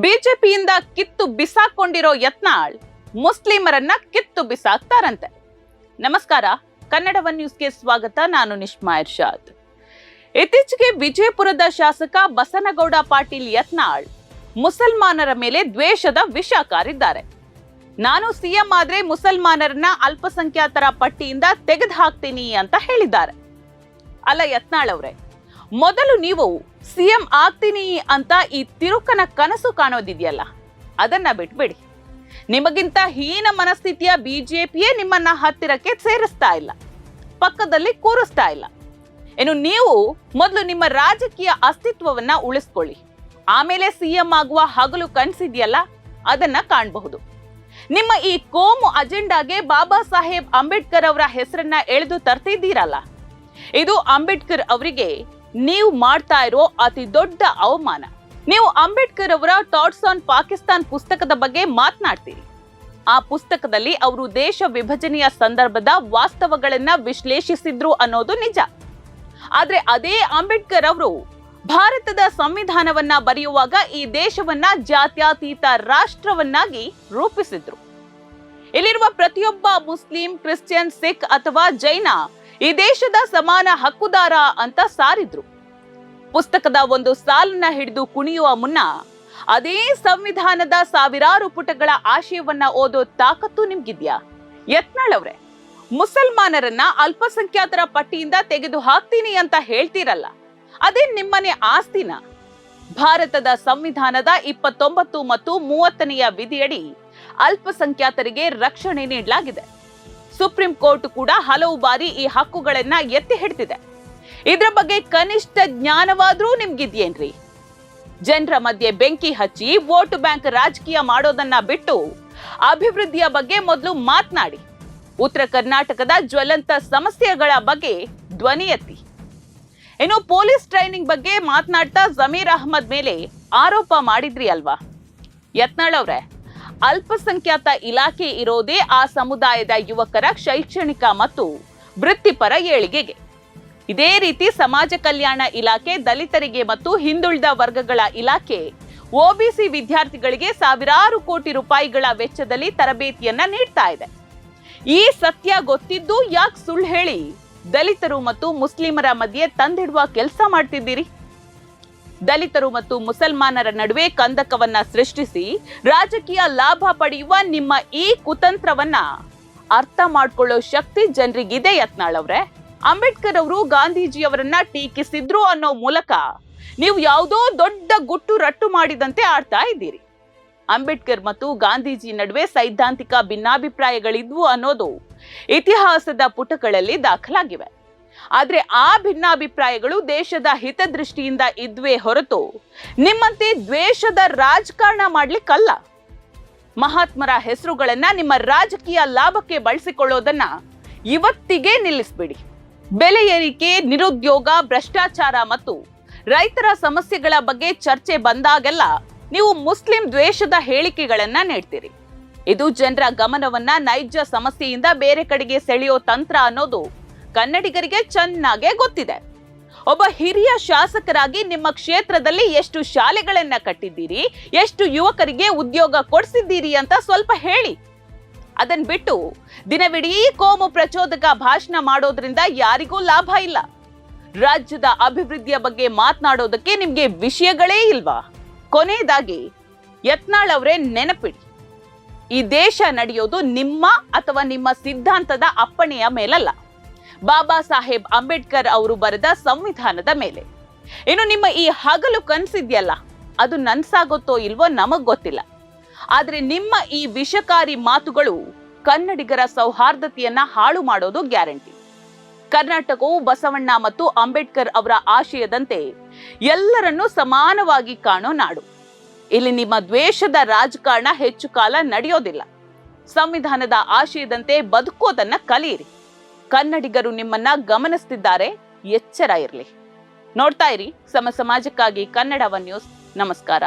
ಬಿಜೆಪಿಯಿಂದ ಕಿತ್ತು ಬಿಸಾಕೊಂಡಿರೋ ಯತ್ನಾಳ್ ಮುಸ್ಲಿಮರನ್ನ ಕಿತ್ತು ಬಿಸಾಕ್ತಾರಂತೆ. ನಮಸ್ಕಾರ, ಕನ್ನಡ ಒನ್ ನ್ಯೂಸ್ಗೆ ಸ್ವಾಗತ. ನಾನು ನಿಶ್ಮಾ ಇರ್ಷಾದ್. ಇತ್ತೀಚೆಗೆ ವಿಜಯಪುರದ ಶಾಸಕ ಬಸನಗೌಡ ಪಾಟೀಲ್ ಯತ್ನಾಳ್ ಮುಸಲ್ಮಾನರ ಮೇಲೆ ದ್ವೇಷದ ವಿಷ ಕಾರಿದ್ದಾರೆ. ನಾನು ಸಿಎಂ ಆದ್ರೆ ಮುಸಲ್ಮಾನರನ್ನ ಅಲ್ಪಸಂಖ್ಯಾತರ ಪಟ್ಟಿಯಿಂದ ತೆಗೆದು ಹಾಕ್ತೀನಿ ಅಂತ ಹೇಳಿದ್ದಾರೆ. ಅಲ್ಲ ಯತ್ನಾಳ್ ಅವರೇ, ಮೊದಲು ನೀವು ಸಿಎಂ ಆಗ್ತೀನಿ ಅಂತ ಈ ತಿರುಕನ ಕನಸು ಕಾಣೋದಿದೆಯಲ್ಲ, ಅದನ್ನ ಬಿಟ್ಬಿಡಿ. ನಿಮಗಿಂತ ಹೀನ ಮನಸ್ಥಿತಿಯ ಬಿಜೆಪಿಯೇ ನಿಮ್ಮನ್ನ ಹತ್ತಿರಕ್ಕೆ ಸೇರಿಸ್ತಾ ಇಲ್ಲ, ಪಕ್ಕದಲ್ಲಿ ಕೂರಿಸ್ತಾ ಇಲ್ಲ. ಇನ್ನು ನೀವು ಮೊದಲು ನಿಮ್ಮ ರಾಜಕೀಯ ಅಸ್ತಿತ್ವವನ್ನ ಉಳಿಸ್ಕೊಳ್ಳಿ, ಆಮೇಲೆ ಸಿಎಂ ಆಗುವ ಹಗಲು ಕನಸಿದೆಯಲ್ಲ ಅದನ್ನ ಕಾಣಬಹುದು. ನಿಮ್ಮ ಈ ಕೋಮು ಅಜೆಂಡಾಗೆ ಬಾಬಾ ಸಾಹೇಬ್ ಅಂಬೇಡ್ಕರ್ ಅವರ ಹೆಸರನ್ನ ಎಳೆದು ತರ್ತಿದ್ದೀರಲ್ಲ, ಇದು ಅಂಬೇಡ್ಕರ್ ಅವರಿಗೆ ನೀವು ಮಾಡ್ತಾ ಇರೋ ಅತಿ ದೊಡ್ಡ ಅವಮಾನ. ನೀವು ಅಂಬೇಡ್ಕರ್ ಅವರ ಥಾಟ್ಸ್ ಆನ್ ಪಾಕಿಸ್ತಾನ್ ಪುಸ್ತಕದ ಬಗ್ಗೆ ಮಾತನಾಡ್ತೀರಿ. ಆ ಪುಸ್ತಕದಲ್ಲಿ ಅವರು ದೇಶ ವಿಭಜನೆಯ ಸಂದರ್ಭದ ವಾಸ್ತವಗಳನ್ನ ವಿಶ್ಲೇಷಿಸಿದ್ರು ಅನ್ನೋದು ನಿಜ. ಆದ್ರೆ ಅದೇ ಅಂಬೇಡ್ಕರ್ ಅವರು ಭಾರತದ ಸಂವಿಧಾನವನ್ನ ಬರೆಯುವಾಗ ಈ ದೇಶವನ್ನ ಜಾತ್ಯತೀತ ರಾಷ್ಟ್ರವನ್ನಾಗಿ ರೂಪಿಸಿದ್ರು. ಇಲ್ಲಿರುವ ಪ್ರತಿಯೊಬ್ಬ ಮುಸ್ಲಿಂ, ಕ್ರಿಶ್ಚಿಯನ್, ಸಿಖ್ ಅಥವಾ ಜೈನ ಈ ದೇಶದ ಸಮಾನ ಹಕ್ಕುದಾರ ಅಂತ ಸಾರಿದ್ರು. ಪುಸ್ತಕದ ಒಂದು ಸಾಲನ್ನ ಹಿಡಿದು ಕುಣಿಯುವ ಮುನ್ನ ಅದೇ ಸಂವಿಧಾನದ ಸಾವಿರಾರು ಪುಟಗಳ ಆಶಯವನ್ನ ಓದೋ ತಾಕತ್ತು ನಿಮ್ಗಿದ್ಯಾ? ಯತ್ನಾಳ್ ಅವರೇ, ಮುಸಲ್ಮಾನರನ್ನ ಅಲ್ಪಸಂಖ್ಯಾತರ ಪಟ್ಟಿಯಿಂದ ತೆಗೆದು ಹಾಕ್ತೀನಿ ಅಂತ ಹೇಳ್ತೀರಲ್ಲ, ಅದೇ ನಿಮ್ಮನೆ ಆಸ್ತಿನ? ಭಾರತದ ಸಂವಿಧಾನದ 29 ಮತ್ತು 30ನೆಯ ವಿಧಿಯಡಿ ಅಲ್ಪಸಂಖ್ಯಾತರಿಗೆ ರಕ್ಷಣೆ ನೀಡಲಾಗಿದೆ. ಸುಪ್ರೀಂ ಕೋರ್ಟ್ ಕೂಡ ಹಲವು ಬಾರಿ ಈ ಹಕ್ಕುಗಳನ್ನ ಎತ್ತಿ ಹಿಡಿದಿದೆ. ಇದ್ರ ಬಗ್ಗೆ ಕನಿಷ್ಠ ಜ್ಞಾನವಾದ್ರೂ ನಿಮ್ಗಿದ್ಯೇನ್ರಿ? ಜನರ ಮಧ್ಯೆ ಬೆಂಕಿ ಹಚ್ಚಿ ವೋಟ್ ಬ್ಯಾಂಕ್ ರಾಜಕೀಯ ಮಾಡೋದನ್ನ ಬಿಟ್ಟು ಅಭಿವೃದ್ಧಿಯ ಬಗ್ಗೆ ಮೊದಲು ಮಾತನಾಡಿ. ಉತ್ತರ ಕರ್ನಾಟಕದ ಜ್ವಲಂತ ಸಮಸ್ಯೆಗಳ ಬಗ್ಗೆ ಧ್ವನಿ ಎತ್ತಿ. ಇನ್ನು ಪೊಲೀಸ್ ಟ್ರೈನಿಂಗ್ ಬಗ್ಗೆ ಮಾತನಾಡ್ತಾ ಜಮೀರ್ ಅಹ್ಮದ್ ಮೇಲೆ ಆರೋಪ ಮಾಡಿದ್ರಿ ಅಲ್ವಾ? ಯತ್ನಾಳ್ ಅವರೇ, ಅಲ್ಪಸಂಖ್ಯಾತ ಇಲಾಖೆ ಇರೋದೇ ಆ ಸಮುದಾಯದ ಯುವಕರ ಶೈಕ್ಷಣಿಕ ಮತ್ತು ವೃತ್ತಿಪರ ಏಳಿಗೆಗೆ. ಇದೇ ರೀತಿ ಸಮಾಜ ಕಲ್ಯಾಣ ಇಲಾಖೆ ದಲಿತರಿಗೆ ಮತ್ತು ಹಿಂದುಳಿದ ವರ್ಗಗಳ ಇಲಾಖೆ ಒಬಿಸಿ ವಿದ್ಯಾರ್ಥಿಗಳಿಗೆ ಸಾವಿರಾರು ಕೋಟಿ ರೂಪಾಯಿಗಳ ವೆಚ್ಚದಲ್ಲಿ ತರಬೇತಿಯನ್ನ ನೀಡ್ತಾ ಇದೆ. ಈ ಸತ್ಯ ಗೊತ್ತಿದ್ದು ಯಾಕೆ ಸುಳ್ಳು ಹೇಳಿ ದಲಿತರು ಮತ್ತು ಮುಸ್ಲಿಮರ ಮಧ್ಯೆ ತಂದಿಡುವ ಕೆಲಸ ಮಾಡ್ತಿದ್ದೀರಿ? ದಲಿತರು ಮತ್ತು ಮುಸಲ್ಮಾನರ ನಡುವೆ ಕಂದಕವನ್ನ ಸೃಷ್ಟಿಸಿ ರಾಜಕೀಯ ಲಾಭ ಪಡೆಯುವ ನಿಮ್ಮ ಈ ಕುತಂತ್ರವನ್ನ ಅರ್ಥ ಮಾಡ್ಕೊಳ್ಳೋ ಶಕ್ತಿ ಜನರಿಗಿದೆ ಯತ್ನಾಳ್ ಅವರೇ. ಅಂಬೇಡ್ಕರ್ ಅವರು ಗಾಂಧೀಜಿಯವರನ್ನ ಟೀಕಿಸಿದ್ರು ಅನ್ನೋ ಮೂಲಕ ನೀವು ಯಾವುದೋ ದೊಡ್ಡ ಗುಟ್ಟು ರಟ್ಟು ಮಾಡಿದಂತೆ ಆಡ್ತಾ ಇದ್ದೀರಿ. ಅಂಬೇಡ್ಕರ್ ಮತ್ತು ಗಾಂಧೀಜಿ ನಡುವೆ ಸೈದ್ಧಾಂತಿಕ ಭಿನ್ನಾಭಿಪ್ರಾಯಗಳಿದ್ವು ಅನ್ನೋದು ಇತಿಹಾಸದ ಪುಟಗಳಲ್ಲಿ ದಾಖಲಾಗಿವೆ. ಆದ್ರೆ ಆ ಭಿನ್ನಾಭಿಪ್ರಾಯಗಳು ದೇಶದ ಹಿತದೃಷ್ಟಿಯಿಂದ ಇದ್ವೇ ಹೊರತು ನಿಮ್ಮಂತೆ ದ್ವೇಷದ ರಾಜಕಾರಣ ಮಾಡ್ಲಿಕ್ಕಲ್ಲ. ಮಹಾತ್ಮರ ಹೆಸರುಗಳನ್ನ ನಿಮ್ಮ ರಾಜಕೀಯ ಲಾಭಕ್ಕೆ ಬಳಸಿಕೊಳ್ಳೋದನ್ನ ಇವತ್ತಿಗೆ ನಿಲ್ಲಿಸ್ಬಿಡಿ. ಬೆಲೆ ಏರಿಕೆ, ನಿರುದ್ಯೋಗ, ಭ್ರಷ್ಟಾಚಾರ ಮತ್ತು ರೈತರ ಸಮಸ್ಯೆಗಳ ಬಗ್ಗೆ ಚರ್ಚೆ ಬಂದಾಗೆಲ್ಲ ನೀವು ಮುಸ್ಲಿಂ ದ್ವೇಷದ ಹೇಳಿಕೆಗಳನ್ನ ನೀಡ್ತೀರಿ. ಇದು ಜನರ ಗಮನವನ್ನ ನೈಜ ಸಮಸ್ಯೆಯಿಂದ ಬೇರೆ ಕಡೆಗೆ ಸೆಳೆಯೋ ತಂತ್ರ ಅನ್ನೋದು ಕನ್ನಡಿಗರಿಗೆ ಚೆನ್ನಾಗೇ ಗೊತ್ತಿದೆ. ಒಬ್ಬ ಹಿರಿಯ ಶಾಸಕರಾಗಿ ನಿಮ್ಮ ಕ್ಷೇತ್ರದಲ್ಲಿ ಎಷ್ಟು ಶಾಲೆಗಳನ್ನ ಕಟ್ಟಿದ್ದೀರಿ, ಎಷ್ಟು ಯುವಕರಿಗೆ ಉದ್ಯೋಗ ಕೊಡಿಸಿದ್ದೀರಿ ಅಂತ ಸ್ವಲ್ಪ ಹೇಳಿ. ಅದನ್ ಬಿಟ್ಟು ದಿನವಿಡೀ ಕೋಮು ಪ್ರಚೋದಕ ಭಾಷಣ ಮಾಡೋದ್ರಿಂದ ಯಾರಿಗೂ ಲಾಭ ಇಲ್ಲ. ರಾಜ್ಯದ ಅಭಿವೃದ್ಧಿಯ ಬಗ್ಗೆ ಮಾತನಾಡೋದಕ್ಕೆ ನಿಮ್ಗೆ ವಿಷಯಗಳೇ ಇಲ್ವಾ? ಕೊನೆಯದಾಗಿ ಯತ್ನಾಳ್ ಅವರೇ, ನೆನಪಿಡಿ, ಈ ದೇಶ ನಡೆಯೋದು ನಿಮ್ಮ ಅಥವಾ ನಿಮ್ಮ ಸಿದ್ಧಾಂತದ ಅಪ್ಪಣೆಯ ಮೇಲಲ್ಲ, ಬಾಬಾ ಸಾಹೇಬ್ ಅಂಬೇಡ್ಕರ್ ಅವರು ಬರೆದ ಸಂವಿಧಾನದ ಮೇಲೆ. ಇನ್ನು ನಿಮ್ಮ ಈ ಹಗಲು ಕನಸಿದ್ಯಲ್ಲ, ಅದು ನನ್ಸಾಗುತ್ತೋ ಇಲ್ವೋ ನಮಗ್ ಗೊತ್ತಿಲ್ಲ. ಆದ್ರೆ ನಿಮ್ಮ ಈ ವಿಷಕಾರಿ ಮಾತುಗಳು ಕನ್ನಡಿಗರ ಸೌಹಾರ್ದತೆಯನ್ನ ಹಾಳು ಮಾಡೋದು ಗ್ಯಾರಂಟಿ. ಕರ್ನಾಟಕವು ಬಸವಣ್ಣ ಮತ್ತು ಅಂಬೇಡ್ಕರ್ ಅವರ ಆಶಯದಂತೆ ಎಲ್ಲರನ್ನೂ ಸಮಾನವಾಗಿ ಕಾಣೋ ನಾಡು. ಇಲ್ಲಿ ನಿಮ್ಮ ದ್ವೇಷದ ರಾಜಕಾರಣ ಹೆಚ್ಚು ಕಾಲ ನಡೆಯೋದಿಲ್ಲ. ಸಂವಿಧಾನದ ಆಶಯದಂತೆ ಬದುಕೋದನ್ನ ಕಲಿಯಿರಿ. ಕನ್ನಡಿಗರು ನಿಮ್ಮನ್ನ ಗಮನಿಸ್ತಿದ್ದಾರೆ, ಎಚ್ಚರ ಇರಲಿ. ನೋಡ್ತಾ ಇರಿ ಸಮಾಜಕ್ಕಾಗಿ ಕನ್ನಡ ಒನ್ ನ್ಯೂಸ್. ನಮಸ್ಕಾರ.